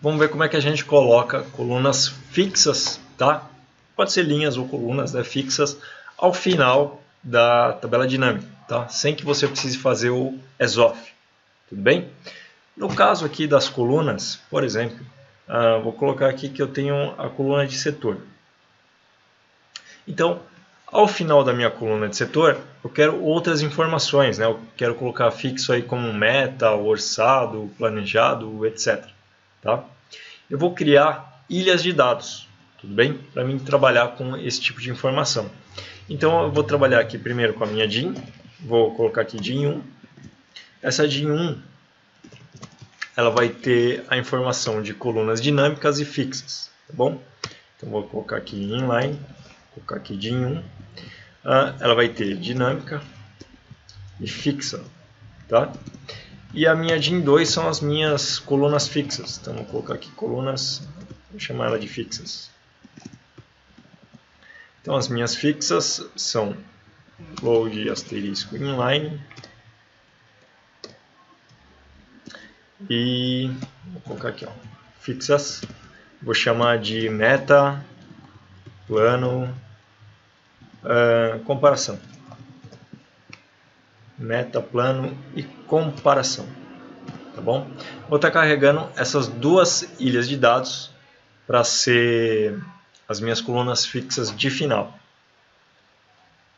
vamos ver como é que a gente coloca colunas fixas, tá? Pode ser linhas ou colunas, né, fixas ao final da tabela dinâmica, tá? Sem que você precise fazer o ESOF, tudo bem? No caso aqui das colunas, por exemplo, vou colocar aqui que eu tenho a coluna de setor. Então, ao final da minha coluna de setor, eu quero outras informações, né? Eu quero colocar fixo aí como meta, orçado, planejado, etc. Tá? Eu vou criar ilhas de dados, tudo bem? Para mim trabalhar com esse tipo de informação. Então, eu vou trabalhar aqui primeiro com a minha DIN, vou colocar aqui DIN 1. Essa DIN 1, ela vai ter a informação de colunas dinâmicas e fixas, tá bom? Então, vou colocar aqui inline, vou colocar aqui DIN 1. Ela vai ter dinâmica e fixa, tá? E a minha DIN 2 são as minhas colunas fixas. Então, vou colocar aqui colunas, vou chamar ela de fixas. Então, as minhas fixas são load asterisco inline e vou colocar aqui, ó, fixas. Vou chamar de meta, plano, comparação. Meta, plano e comparação, tá bom? Vou estar carregando essas duas ilhas de dados para ser as minhas colunas fixas de final.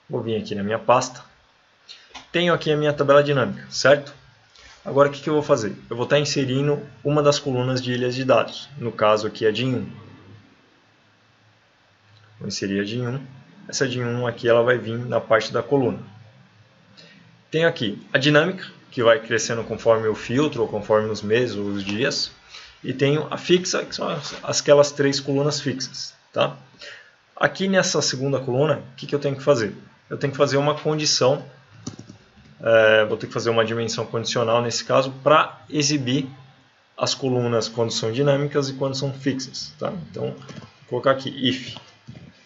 Vou vir aqui na minha pasta. Tenho aqui a minha tabela dinâmica, certo? Agora o que eu vou fazer? Eu vou estar inserindo uma das colunas de ilhas de dados. No caso aqui a DIN 1. Vou inserir a DIN 1. Essa DIN 1 aqui ela vai vir na parte da coluna. Tenho aqui a dinâmica, que vai crescendo conforme o filtro, ou conforme os meses ou os dias. E tenho a fixa, que são aquelas 3 colunas fixas. Tá? Aqui nessa segunda coluna, o que eu tenho que fazer? Eu tenho que fazer uma condição, vou ter que fazer uma dimensão condicional nesse caso, para exibir as colunas quando são dinâmicas e quando são fixas. Tá? Então, vou colocar aqui if.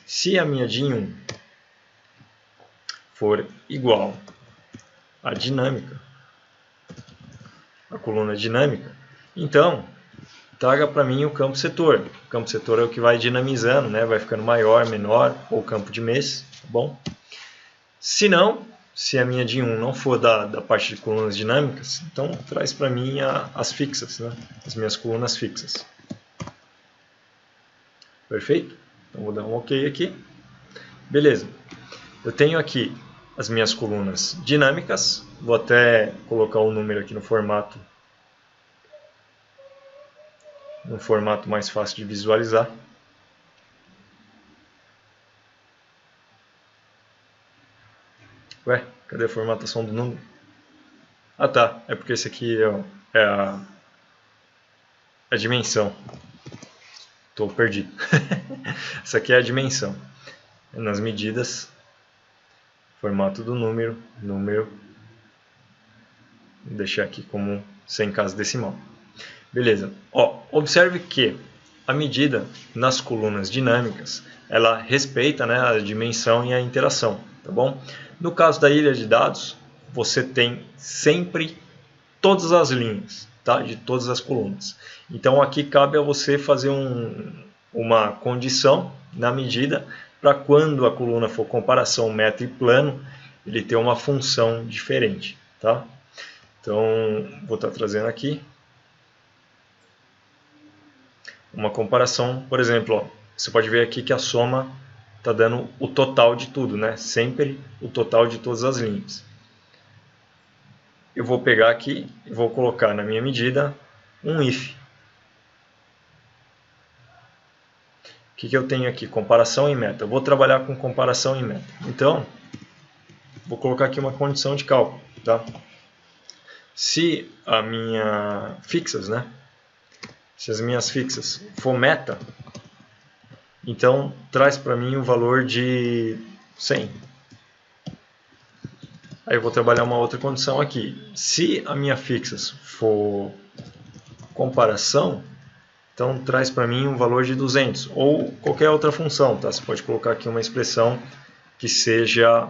Se a minha DIN 1 for igual a dinâmica, a coluna dinâmica, então traga para mim o campo setor. O campo setor é o que vai dinamizando, né? Vai ficando maior, menor, ou campo de mês, tá bom? Se não, se a minha DIN 1 não for da parte de colunas dinâmicas, então traz para mim as fixas, né? As minhas colunas fixas. Perfeito? Então vou dar um OK aqui. Beleza. Eu tenho aqui as minhas colunas dinâmicas. Vou até colocar o número aqui no formato mais fácil de visualizar. Ué, cadê a formatação do número? Ah tá, é porque esse aqui é a dimensão. Estou perdido. Essa aqui é a dimensão. Nas medidas, formato do número, vou deixar aqui como sem casa decimal. Beleza. Ó, observe que a medida nas colunas dinâmicas, ela respeita, né, a dimensão e a interação, tá bom? No caso da ilha de dados, você tem sempre todas as linhas, tá, de todas as colunas. Então aqui cabe a você fazer uma condição na medida para quando a coluna for comparação, meta e plano, ele ter uma função diferente, tá? Então vou estar trazendo aqui uma comparação, por exemplo, ó, você pode ver aqui que a soma está dando o total de tudo, né? Sempre o total de todas as linhas. Eu vou pegar aqui e vou colocar na minha medida um if. O que eu tenho aqui? Comparação e meta. Eu vou trabalhar com comparação e meta. Então, vou colocar aqui uma condição de cálculo, tá? Se a minha fixas, né? Se as minhas fixas for meta, então traz para mim o valor de 100. Aí eu vou trabalhar uma outra condição aqui. Se a minha fixas for comparação, então traz para mim um valor de 200 ou qualquer outra função, tá? Você pode colocar aqui uma expressão que seja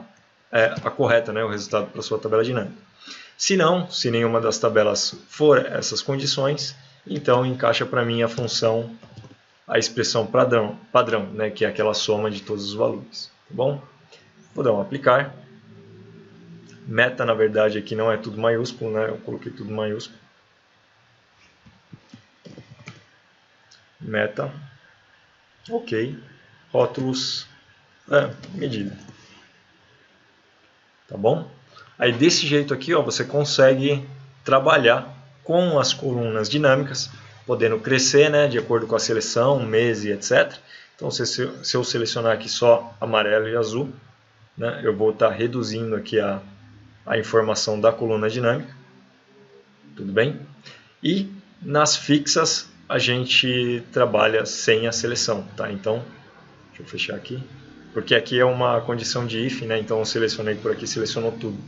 a correta, né? O resultado para a sua tabela dinâmica. Se não, se nenhuma das tabelas for essas condições, Então encaixa para mim a função, a expressão padrão, né, que é aquela soma de todos os valores. Tá bom? Vou dar um aplicar. Meta, na verdade, aqui não é tudo maiúsculo, né? Eu coloquei tudo maiúsculo. Meta. Ok. Rótulos. Medida. Tá bom? Aí desse jeito aqui, ó, você consegue trabalhar com as colunas dinâmicas, podendo crescer, né, de acordo com a seleção, mês e etc. Então, se eu selecionar aqui só amarelo e azul, né, eu vou estar reduzindo aqui a informação da coluna dinâmica. Tudo bem? E nas fixas a gente trabalha sem a seleção, tá? Então, deixa eu fechar aqui, porque aqui é uma condição de if, né? Então eu selecionei por aqui, selecionou tudo.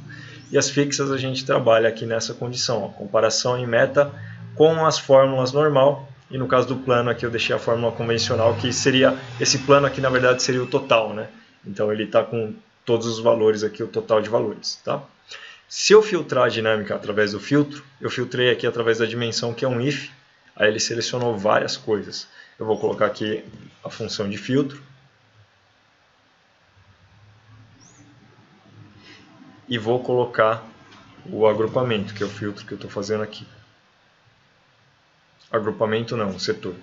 E as fixas a gente trabalha aqui nessa condição, ó, comparação em meta com as fórmulas normal, e no caso do plano aqui eu deixei a fórmula convencional, que seria, esse plano aqui na verdade seria o total, né? Então ele está com todos os valores aqui, o total de valores, tá? Se eu filtrar a dinâmica através do filtro, eu filtrei aqui através da dimensão que é um if, aí ele selecionou várias coisas. Eu vou colocar aqui a função de filtro, e vou colocar o agrupamento, que é o filtro que eu estou fazendo aqui. Agrupamento não, setor.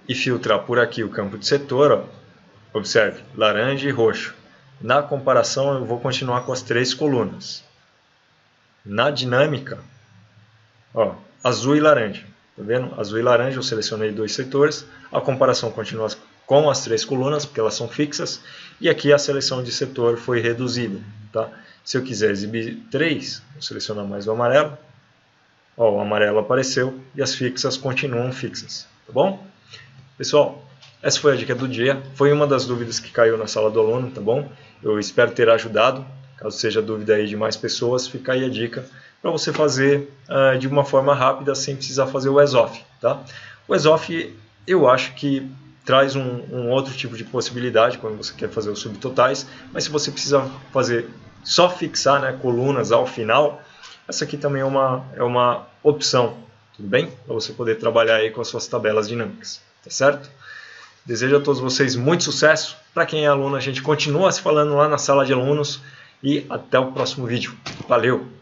E filtrar por aqui o campo de setor, ó. Observe, laranja e roxo. Na comparação eu vou continuar com as 3 colunas. Na dinâmica, ó, azul e laranja. Tá vendo? Azul e laranja eu selecionei 2 setores. A comparação continua com as 3 colunas, porque elas são fixas. E aqui a seleção de setor foi reduzida. Tá? Se eu quiser exibir 3, vou selecionar mais o amarelo. Ó, o amarelo apareceu e as fixas continuam fixas. Tá bom? Pessoal, essa foi a dica do dia. Foi uma das dúvidas que caiu na sala do aluno, tá bom? Eu espero ter ajudado. Caso seja dúvida aí de mais pessoas, fica aí a dica para você fazer de uma forma rápida, sem precisar fazer o ESOF, tá? O ESOF, eu acho que traz um outro tipo de possibilidade quando você quer fazer os subtotais, mas se você precisa fazer só fixar, né, colunas ao final, essa aqui também é uma opção, tudo bem? Para você poder trabalhar aí com as suas tabelas dinâmicas, tá certo? Desejo a todos vocês muito sucesso. Para quem é aluno, a gente continua se falando lá na sala de alunos e até o próximo vídeo. Valeu!